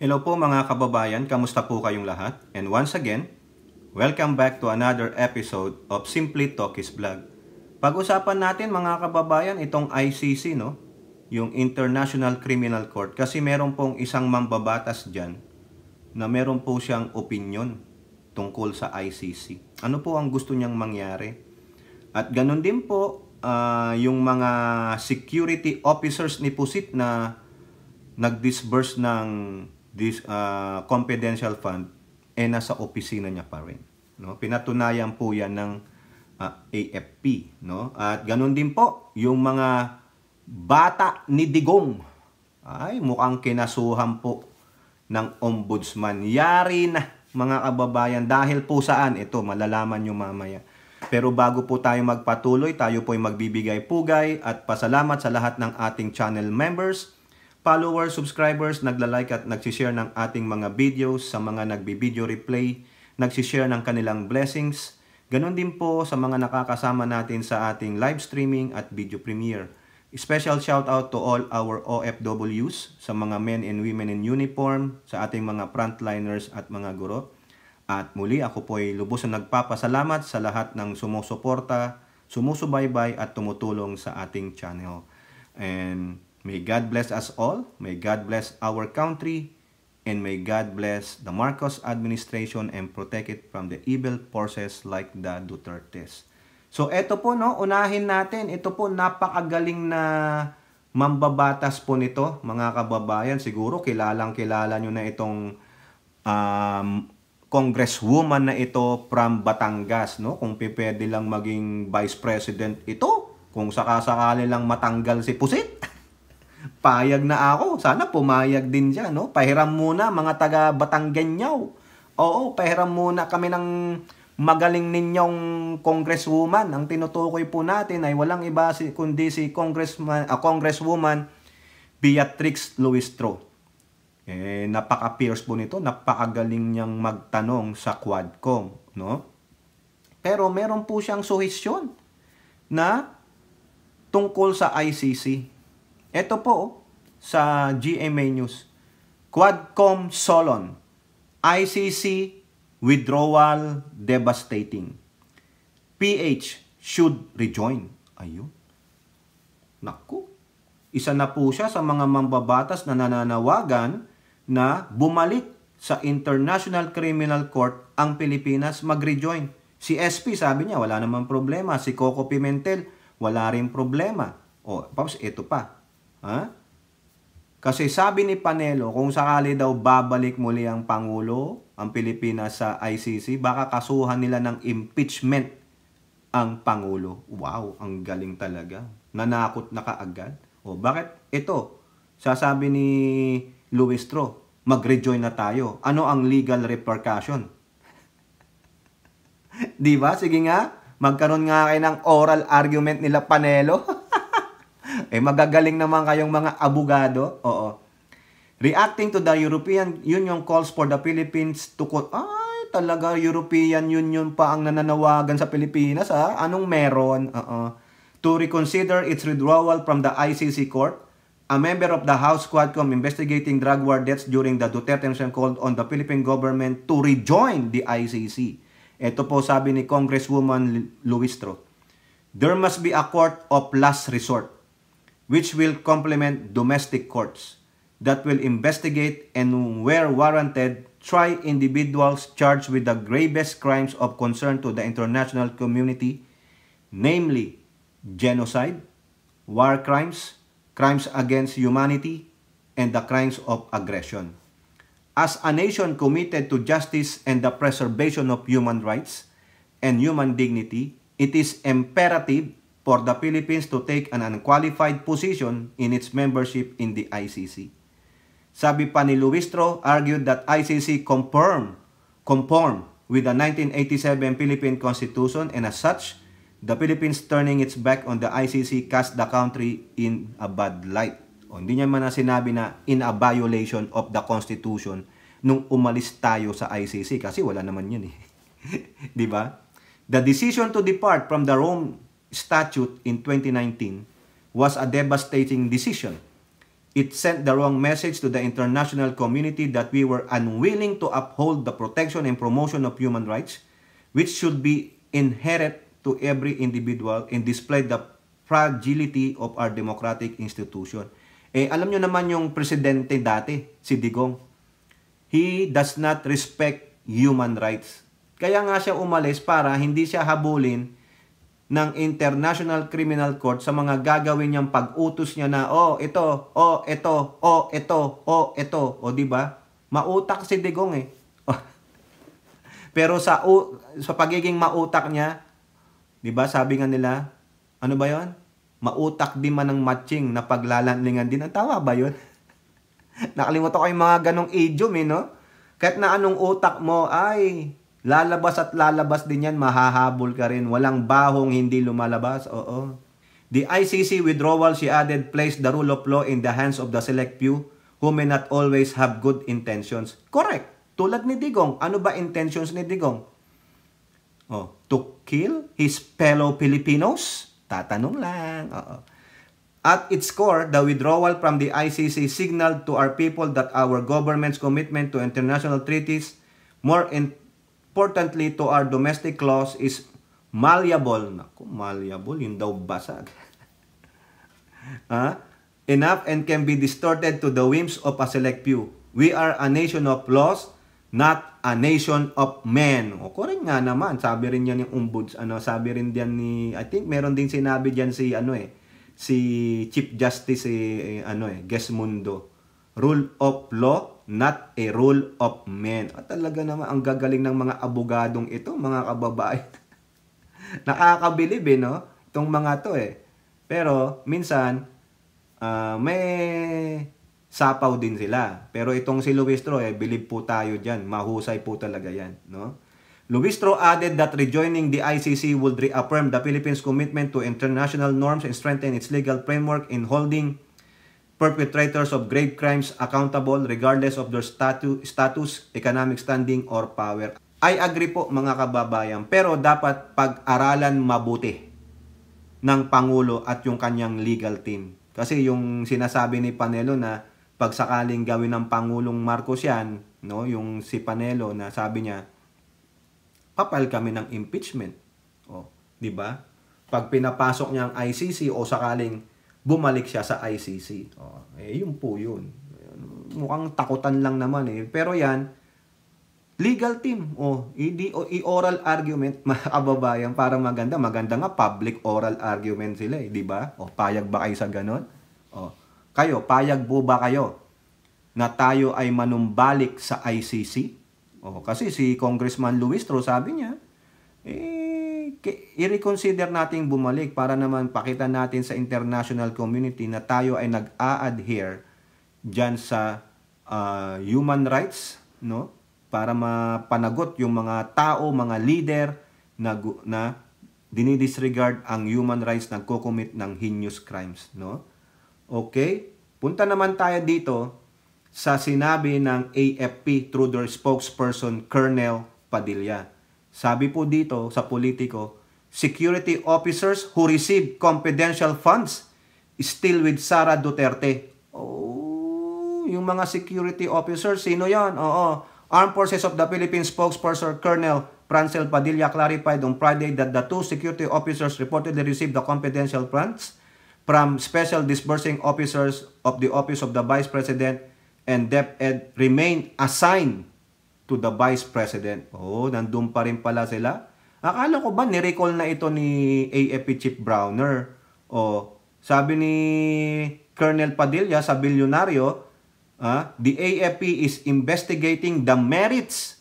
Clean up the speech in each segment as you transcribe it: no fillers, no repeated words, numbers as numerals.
Hello po mga kababayan, kamusta po kayong lahat? And once again, welcome back to another episode of Simply Talkies Vlog. Pag-usapan natin mga kababayan itong ICC, no? Yung International Criminal Court, kasi meron pong isang mambabatas dyan na meron po siyang opinion tungkol sa ICC. Ano po ang gusto niyang mangyari? At ganun din po yung mga security officers ni Pusit na nag-disburse ng confidential fund, nasa opisina niya pa rin. No? Pinatunayan po yan ng AFP. No? At ganun din po, yung mga bata ni Digong, ay mukhang kinasuhan po ng ombudsman. Yari na mga kababayan, dahil po saan? Ito, malalaman nyo mamaya. Pero bago po tayo magpatuloy, tayo po ay magbibigay pugay at pasalamat sa lahat ng ating channel members, followers, subscribers, nagla-like at nagsishare ng ating mga videos, sa mga nagbi-video replay, nagsishare ng kanilang blessings. Ganon din po sa mga nakakasama natin sa ating live streaming at video premiere. Special shout out to all our OFWs, sa mga men and women in uniform, sa ating mga frontliners at mga guro. At muli ako po ay lubos na nagpapasalamat sa lahat ng sumusuporta, sumusubaybay at tumutulong sa ating channel. And may God bless us all, may God bless our country, and may God bless the Marcos administration and protect it from the evil forces like the Dutertes. So eto po, no, unahin natin, ito po napakagaling na mambabatas po nito, mga kababayan. Siguro kilalang-kilala nyo na itong congresswoman na ito from Batangas, no? Kung pwede lang maging vice president ito, kung sakasakali lang matanggal si Pusit. Payag na ako. Sana pumayag din siya, no? Pahiram muna mga taga Batanggenyaw. Oo, pahiram muna kami ng magaling ninyong congresswoman. Ang tinutukoy po natin ay walang iba kundi si congresswoman Beatrix Luistro. Napaka-fierce po nito, napakagaling niyang magtanong sa Quadcom, no? Pero meron po siyang suhestyon na tungkol sa ICC. Ito po sa GMA News. Quadcom Solon, ICC withdrawal devastating. PH should rejoin. Ayun. Naku. Isa na po siya sa mga mambabatas na nananawagan na bumalik sa International Criminal Court ang Pilipinas, mag-rejoin. Si SP sabi niya wala namang problema. Si Coco Pimentel wala rin problema. O, Pops, ito pa. Ha? Kasi sabi ni Panelo, kung sakali daw babalik muli ang Pangulo, ang Pilipinas sa ICC, baka kasuhan nila ng impeachment ang Pangulo. Wow, ang galing talaga. Nanakot na kaagad. O bakit? Ito, sasabi ni Luistro, mag-rejoin na tayo. Ano ang legal repercussion? Di ba? Sige nga, magkaroon nga kayo ng oral argument nila Panelo. Magagaling naman kayong mga abogado. Oo. Reacting to the European Union calls for the Philippines to... Ay, talaga, European Union pa ang nananawagan sa Pilipinas, ha? Anong meron? To reconsider its withdrawal from the ICC Court. A member of the House Quadcom investigating drug war deaths during the Duterte administration called on the Philippine government to rejoin the ICC. Ito po sabi ni Congresswoman Luistro. There must be a court of last resort, which will complement domestic courts that will investigate and, where warranted, try individuals charged with the gravest crimes of concern to the international community, namely genocide, war crimes, crimes against humanity, and the crimes of aggression. As a nation committed to justice and the preservation of human rights and human dignity, it is imperative for the Philippines to take an unqualified position in its membership in the ICC. Sabi pa ni Luistro, argued that ICC conform with the 1987 Philippine Constitution, and as such, the Philippines turning its back on the ICC cast the country in a bad light. O, hindi niya man na sinabi na in a violation of the Constitution nung umalis tayo sa ICC, kasi wala naman yun eh. Di ba? The decision to depart from the Rome Statute in 2019 was a devastating decision. It sent the wrong message to the international community that we were unwilling to uphold the protection and promotion of human rights, which should be inherent to every individual and display the fragility of our democratic institution. Alam nyo naman yung presidente dati, si Digong. He does not respect human rights. Kaya nga siya umalis para hindi siya habulin ng International Criminal Court sa mga gagawin niyang pag-utos niya na ito, ito, di ba? Mautak si Digong eh. Pero sa pagiging mautak niya, di ba, sabi nga nila, ano ba 'yon? Mautak din man ng matching na paglalanlingan din. Ang tama ba 'yon? Nakalimutan ko yung mga ganong idiom eh, no? Kahit na anong utak mo ay lalabas at lalabas din yan, mahahabol ka rin. Walang bahong hindi lumalabas. Oo. The ICC withdrawal, she added, placed the rule of law in the hands of the select few who may not always have good intentions. Correct. Tulad ni Digong. Ano ba intentions ni Digong? To kill his fellow Filipinos? Tatanong lang. Oo. At its core, the withdrawal from the ICC signaled to our people that our government's commitment to international treaties, more importantly to our domestic laws, is malleable. Naku, malleable, yun daw basag. Enough and can be distorted to the whims of a select few. We are a nation of laws, not a nation of men. O, correct nga naman. Sabi rin yan yung ombuds, sabi rin diyan ni, I think meron din sinabi diyan si Chief Justice Gesmundo. Rule of law, not a rule of men. Talaga naman, ang gagaling ng mga abogadong ito, mga kababayan. Nakakabilib no? Itong mga to Pero, minsan, may sapaw din sila. Pero itong si Luistro, believe po tayo dyan. Mahusay po talaga yan, no? Luistro added that rejoining the ICC would reaffirm the Philippines' commitment to international norms and strengthen its legal framework in holding perpetrators of grave crimes accountable regardless of their status, economic standing, or power. I agree po mga kababayan, pero dapat pag-aralan mabuti ng Pangulo at yung kanyang legal team. Kasi yung sinasabi ni Panelo na pag sakaling gawin ng Pangulong Marcos yan, no, yung si Panelo na sabi niya, papal kami ng impeachment. Di ba? Pag pinapasok niya ang ICC o sakaling bumalik siya sa ICC. Yun po yun. Mukhang takutan lang naman Pero yan, legal team. I-oral argument, mga kababayan, para maganda. Maganda nga, public oral argument sila di ba? Payag ba kayo sa ganon? Kayo, payag po ba kayo na tayo ay manumbalik sa ICC? Kasi si Congressman Luistro, sabi niya, i-reconsider nating bumalik para naman pakita natin sa international community na tayo ay nag-a-adhere dyan sa human rights, no? Para mapanagot yung mga tao, mga leader na dinidisregard ang human rights, nagko-commit ng heinous crimes, no? Okay? Punta naman tayo dito sa sinabi ng AFP through their spokesperson, Colonel Padilla. Sabi po dito sa Politico, security officers who received confidential funds still with Sara Duterte. Yung mga security officers, sino yan? Armed Forces of the Philippines spokesperson Colonel Francel Padilla clarified on Friday that the two security officers reportedly received the confidential funds from special disbursing officers of the Office of the Vice President and DepEd remain assigned to the Vice President. Nandun pa rin pala sila. Akala ko ba ni-recall na ito ni AFP Chief Browner? Sabi ni Colonel Padilla sa Bilyonaryo, the AFP is investigating the merits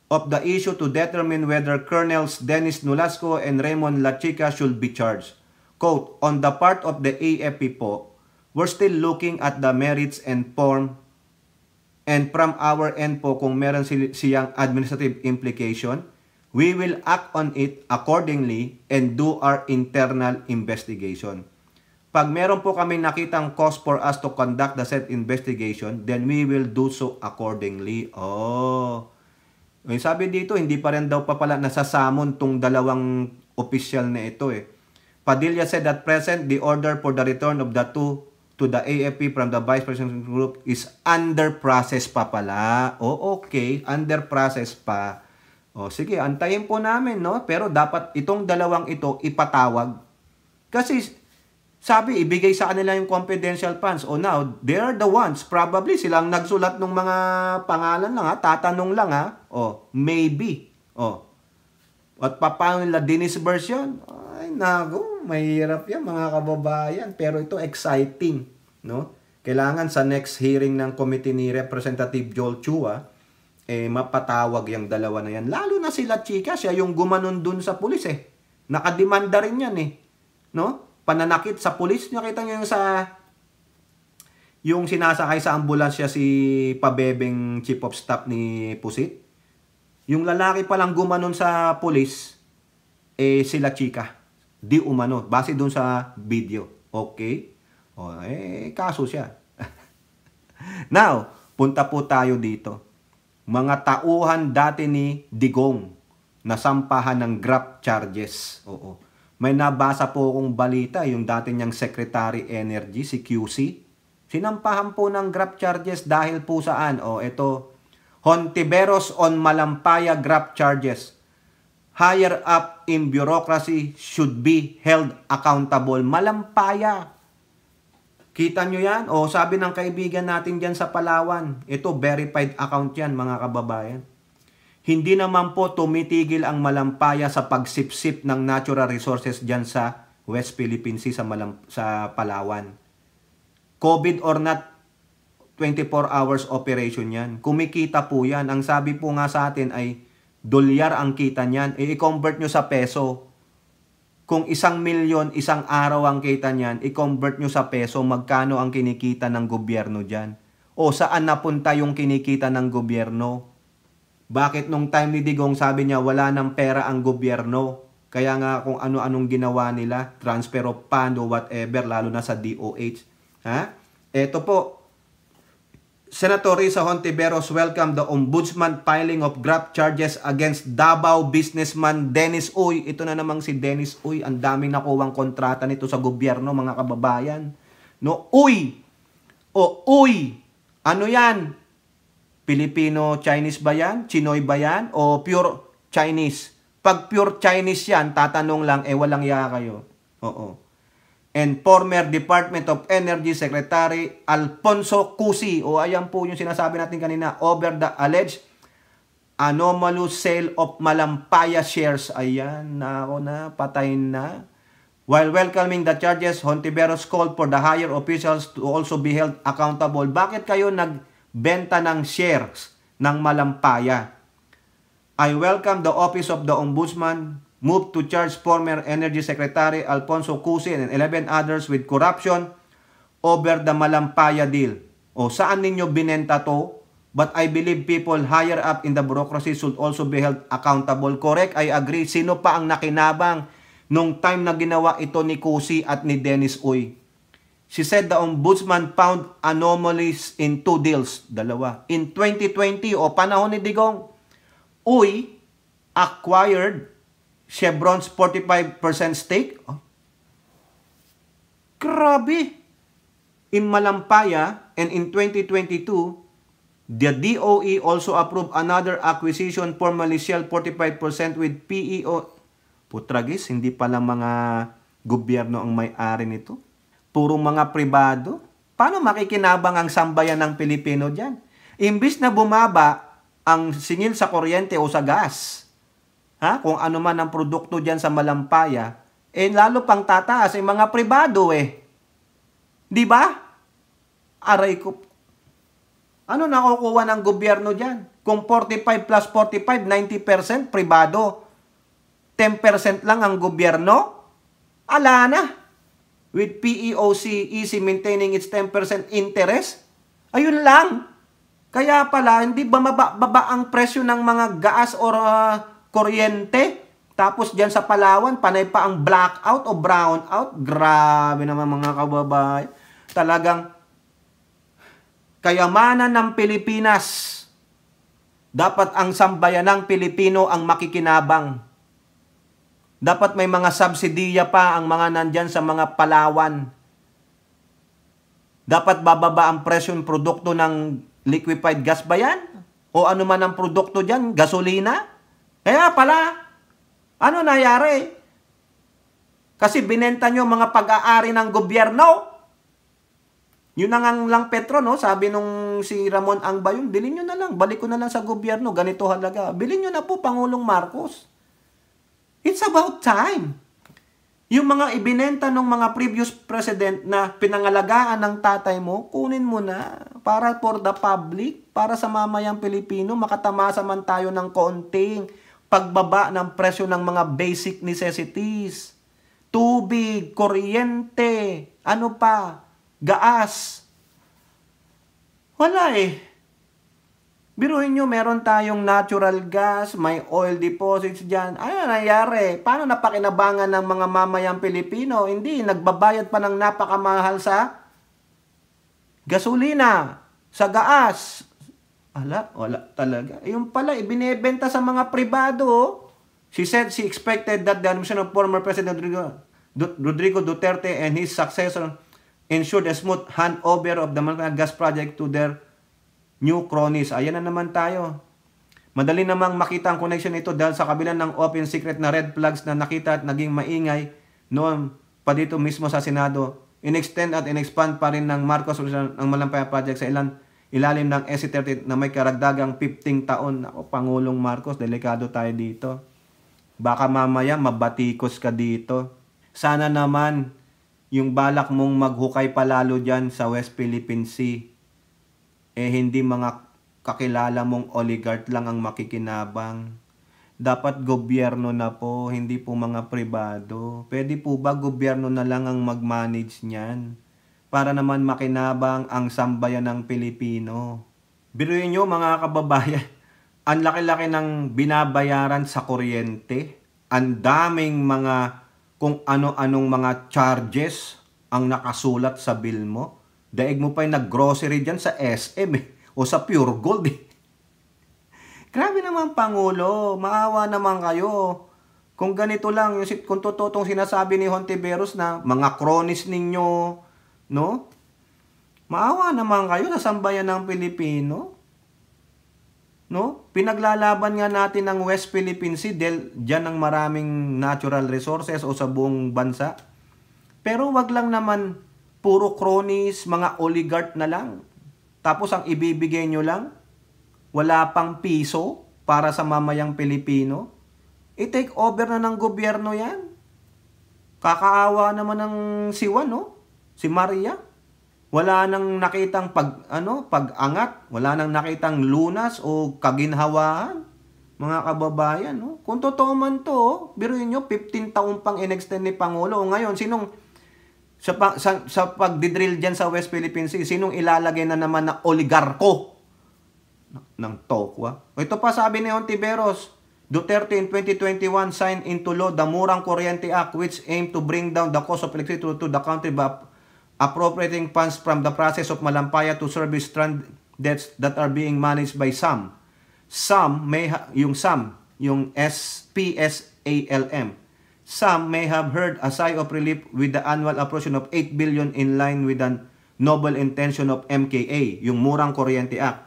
of the issue to determine whether Colonels Dennis Nolasco and Raymond Lachica should be charged. Quote, on the part of the AFP po, we're still looking at the merits and form. And from our end po, kung meron siyang administrative implication, we will act on it accordingly and do our internal investigation. Pag meron po kami nakitang cause for us to conduct the said investigation, then we will do so accordingly. Sabi dito, hindi pa rin daw pa pala nasasamon tong dalawang official na ito Padilla said at present, the order for the return of the two to the AFP from the Vice President Group is under process pa pala. Okay, under process pa. Sige, antayin po namin, no? Pero dapat itong dalawang ito ipatawag. Kasi sabi, ibigay sa kanila yung confidential funds. Now, they are the ones, probably silang nagsulat ng mga pangalan lang, tatanong lang, maybe. At paano nila dinisburse yun? Ay, nago, mahirap yan, mga kababayan. Pero ito, exciting, no? Kailangan sa next hearing ng committee ni Representative Joel Chua, mapatawag yung dalawa na yan. Lalo na sila chika, siya yung gumanon dun sa pulis Nakademanda rin yan no? Pananakit sa pulis. Nakita niyo yung sinasakay sa ambulansya si Pabebeng Chief of Staff ni Pusit. Yung lalaki palang gumanon sa pulis, sila chika. Di umano. Base dun sa video. Okay? Kaso siya. Now, punta po tayo dito. Mga tauhan dati ni Digong nasampahan ng graft charges. May nabasa po akong balita, yung dati niyang Secretary Energy, si QC. Sinampahan po ng graft charges dahil po saan? Ito, Hontiveros on Malampaya graft charges. Higher up in bureaucracy should be held accountable. Malampaya. Kita nyo yan? Sabi ng kaibigan natin dyan sa Palawan, ito verified account yan, mga kababayan. Hindi naman po tumitigil ang Malampaya sa pagsipsip ng natural resources dyan sa West Philippine Sea sa Palawan. COVID or not, 24 hours operation yan. Kumikita po yan. Ang sabi po nga sa atin ay dolyar ang kita niyan. I-convert nyo sa peso. Kung 1 milyon, isang araw ang kita niyan, i-convert nyo sa peso, magkano ang kinikita ng gobyerno dyan? Saan napunta yung kinikita ng gobyerno? Bakit nung time ni Digong sabi niya wala ng pera ang gobyerno? Kaya nga kung ano-anong ginawa nila, transfer of fund o whatever, lalo na sa DOH. Ito po, Senator Risa Hontiveros welcome the Ombudsman filing of graft charges against Davao businessman Dennis Uy. Ito na namang si Dennis Uy. Ang daming nakuwang kontrata nito sa gobyerno, mga kababayan. No, Uy. Uy. Ano yan? Filipino-Chinese ba yan? Chinoy ba yan? O pure Chinese? Pag pure Chinese yan, tatanong lang, walang iya kayo. And former Department of Energy Secretary Alfonso Cusi. Ayan po yung sinasabi natin kanina, over the alleged anomalous sale of Malampaya shares. Ayan, patayin na. While welcoming the charges, Hontiveros called for the higher officials to also be held accountable. Bakit kayo nagbenta ng shares ng Malampaya? I welcome the Office of the Ombudsman move to charge former Energy Secretary Alfonso Cusi and 11 others with corruption over the Malampaya deal. Saan ninyo binenta to? But I believe people higher up in the bureaucracy should also be held accountable. Correct, I agree. Sino pa ang nakinabang nung time na ginawa ito ni Cusi at ni Dennis Uy? She said the Ombudsman found anomalies in 2 deals. Dalawa. In 2020, panahon ni Digong, Uy acquired Chevron's 45% stake. Grabe! In Malampaya, and in 2022, the DOE also approved another acquisition for Shell 45% with PEO. Putragis, hindi pala mga gobyerno ang may-ari nito. Puro mga pribado. Paano makikinabang ang sambayan ng Pilipino dyan? Imbis na bumaba ang singil sa kuryente o sa gas, kung ano man ang produkto dyan sa Malampaya, lalo pang tataas mga pribado Di ba? Aray ko. Ano nakukuha ng gobyerno dyan? Kung 45 plus 45, 90% pribado. 10% lang ang gobyerno? Ala na. With PEOC easy maintaining its 10% interest? Ayun lang. Kaya pala, hindi baba ang presyo ng mga gas or kuryente. Tapos dyan sa Palawan, panay pa ang blackout o brownout. Grabe naman mga kababayan. Talagang kayamanan ng Pilipinas. Dapat ang sambayan ng Pilipino ang makikinabang. Dapat may mga subsidiya pa ang mga nandyan sa mga Palawan. Dapat bababa ang presyo ng produkto ng liquefied gas ba yan? O ano man ang produkto dyan? Gasolina? Kaya pala, ano nangyari? Kasi binenta nyo mga pag-aari ng gobyerno. Yun na nga lang Petro, no? Sabi nung si Ramon Angbayon, bilhin nyo na lang, balik ko na lang sa gobyerno, ganito halaga. Bilhin nyo na po, Pangulong Marcos. It's about time. Yung mga ibinenta ng mga previous president na pinangalagaan ng tatay mo, kunin mo na para for the public, para sa mamayang Pilipino, makatamasa man tayo ng konting pagbaba ng presyo ng mga basic necessities. Tubig, kuryente, ano pa, gaas. Wala eh. Biruin nyo, meron tayong natural gas, may oil deposits dyan. Ano nangyari? Paano napakinabangan ng mga mamayang Pilipino? Hindi, nagbabayad pa ng napakamahal sa gasolina, sa gaas. Wala talaga. Yung pala, ibinebenta sa mga pribado. She said she expected that the administration of former President Rodrigo Duterte and his successor ensured a smooth handover of the Malaya gas project to their new cronies. Ayan na naman tayo. Madali namang makita ang connection nito dahil sa kabila ng open secret na red flags na nakita at naging maingay noon pa dito mismo sa Senado. In-extend at in-expand pa rin ng Marcos ang Malampaya Project sa ilalim ng SC30 na may karagdagang 15 taon. Ako, Pangulong Marcos, delikado tayo dito. Baka mamaya mabatikos ka dito. Sana naman yung balak mong maghukay palalo dyan sa West Philippine Sea, hindi mga kakilala mong oligarch lang ang makikinabang. Dapat gobyerno na po, hindi po mga pribado. Pwede po ba gobyerno na lang ang mag-manage niyan? Para naman makinabang ang sambayan ng Pilipino. Biruin nyo mga kababayan, ang laki-laki ng binabayaran sa kuryente. Ang daming mga kung ano-anong mga charges ang nakasulat sa bill mo. Daig mo pa yung nag-grocery dyan sa SM o sa Pure Gold Grabe naman, Pangulo. Maawa naman kayo. Kung ganito lang, kung totoo tong sinasabi ni Hontiveros na mga cronies ninyo, no? Maawa naman kayo sa sambayan ng Pilipino. No? Pinaglalaban nga natin ng West Philippine Sea dyan ang maraming natural resources o sa buong bansa. Pero wag lang naman puro cronies, mga oligarch na lang. Tapos ang ibibigay nyo lang, wala pang piso para sa mamayang Pilipino. I-take over na ng gobyerno yan. Kakaawa naman ng si Juan, no? Si Maria. Wala nang nakitang pag-angat, wala nang nakitang lunas o kaginhawaan. Mga kababayan, no? Kung totoo man to, biruin nyo, 15 taon pang in-extend ni Pangulo. O ngayon, sa pagdidrill dyan sa West Philippine Sea, sinong ilalagay na naman na oligarko ng tokwa? Ito pa sabi ni Hontiveros, Duterte in 2021 signed into law the Murang Kuryente Act which aimed to bring down the cost of electricity to the country by appropriating funds from the process of Malampaya to service stranded debts that are being managed by SAM. SAM may yung SPSALM. Some may have heard a sigh of relief with the annual appropriation of 8 billion in line with the noble intention of MKA, yung Murang Kuryente Act.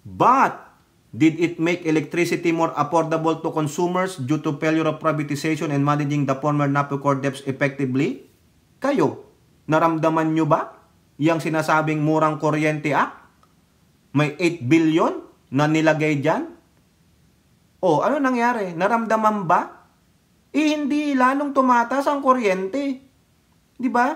But, did it make electricity more affordable to consumers due to failure of privatization and managing the former NAPOCOR debts effectively? Kayo, naramdaman nyo ba yung sinasabing Murang Kuryente Act? May 8 billion na nilagay dyan? O, ano nangyari? Naramdaman ba? Hindi lalong tumataas ang kuryente. Di ba?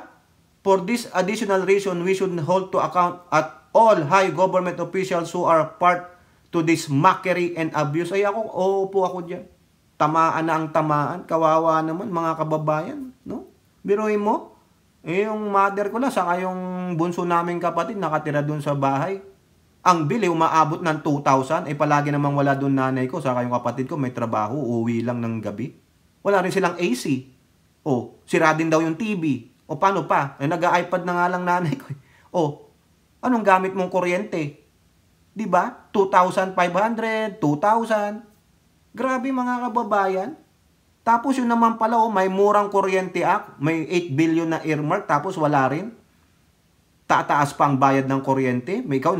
For this additional reason, we should hold to account at all high government officials who are part to this mockery and abuse. Ay ako, po ako dyan. Tamaan na ang tamaan. Kawawa naman mga kababayan. No? Biruin mo, yung mother ko na, saka yung bunso naming kapatid, nakatira dun sa bahay. Ang bili, umaabot ng 2,000. Palagi namang wala dun nanay ko, saka yung kapatid ko may trabaho, uwi lang ng gabi. Wala rin silang AC. Sira din daw yung TV. Paano pa? Nag-iPad na nga lang nanay ko. Anong gamit mong kuryente? Diba? 2,500, 2,000. Grabe mga kababayan. Tapos yun naman pala, may Murang Kuryente Act, may 8 billion na earmark, tapos wala rin. tataas pa ang bayad ng kuryente. May ikaw,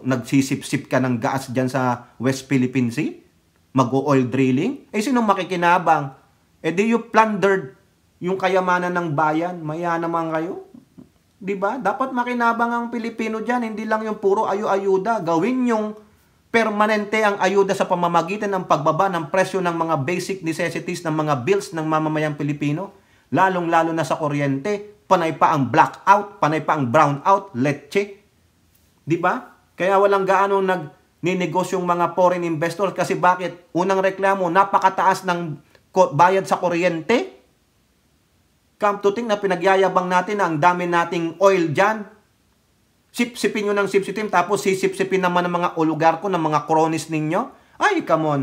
nagsisip-sip ka ng gas dyan sa West Philippine Sea? Mag-oil drilling? Eh, sinong makikinabang? Eh, di you plundered yung kayamanan ng bayan. Maya naman kayo. Diba? Dapat makinabang ang Pilipino dyan. Hindi lang yung puro ayu-ayuda. Gawin yung permanente ang ayuda sa pamamagitan ng pagbaba ng presyo ng mga basic necessities ng mga bills ng mamamayang Pilipino. Lalong-lalo na sa kuryente. Panay pa ang blackout, panay pa ang brownout, leche. Diba? Kaya walang gaano nagninegosyo yung mga foreign investors. Kasi bakit? Unang reklamo, napakataas ng bayad sa kuryente. Come to think na pinagyayabang natin na ang dami nating oil dyan. Sip-sipin nyo ng sip-sipin, tapos sisip-sipin naman ng mga oligarko, ng mga cronies ninyo. Ay, come on.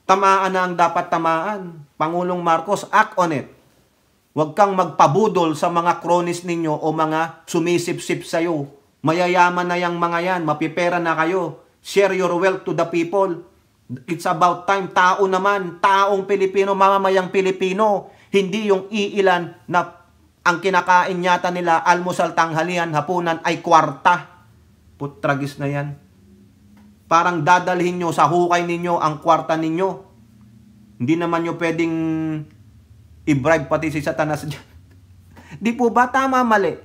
Tamaan na ang dapat tamaan. Pangulong Marcos, act on it. Huwag kang magpabudol sa mga cronies ninyo o mga sumisip-sip sa'yo. Mayayaman na yung mga yan. Mapipera na kayo. Share your wealth to the people. It's about time. Tao naman. Taong Pilipino, mamamayang Pilipino. Hindi yung iilan na ang kinakain yata nila, almusal, tanghalian, hapunan, ay kwarta. Putragis na yan. Parang dadalhin nyo sa hukay ninyo ang kwarta ninyo. Hindi naman nyo pwedeng i-bribe pati si Satanas dyan. Di po ba tama, mali?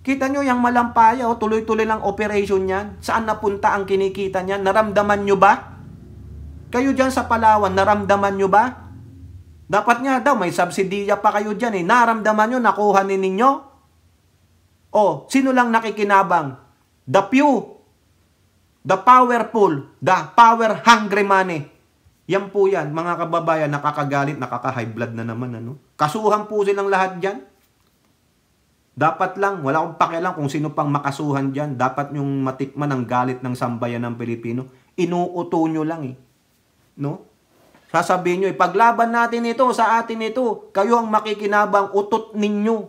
Kita nyo yung malampaya, tuloy-tuloy lang operation yan. Saan napunta ang kinikita niyan? Naramdaman nyo ba? Kayo dyan sa Palawan, naramdaman nyo ba? Dapat nga daw, may subsidiya pa kayo dyan eh. Naramdaman nyo, nakuha ninyo? O, sino lang nakikinabang? The few, the powerful, the power-hungry money. Yan po yan, mga kababayan, nakakagalit, nakaka-high blood na naman. Ano? Kasuhan po silang lahat dyan. Dapat lang, wala akong pakialam kung sino pang makasuhan dyan. Dapat yung matikman ang galit ng sambayan ng Pilipino. Inuuto nyo lang eh. No? Sasabihin nyo, ipaglaban natin ito, sa atin ito. Kayo ang makikinabang, utot ninyo.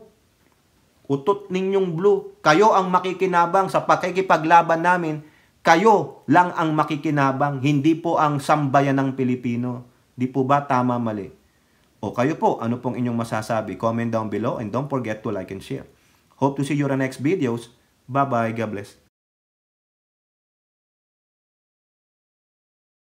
Utot ninyong blue. Kayo ang makikinabang sa pakikipaglaban namin. Kayo lang ang makikinabang, hindi po ang sambayan ng Pilipino. Di po ba tama, mali? O kayo po, ano pong inyong masasabi? Comment down below and don't forget to like and share. Hope to see you in the next videos. Bye-bye. God bless.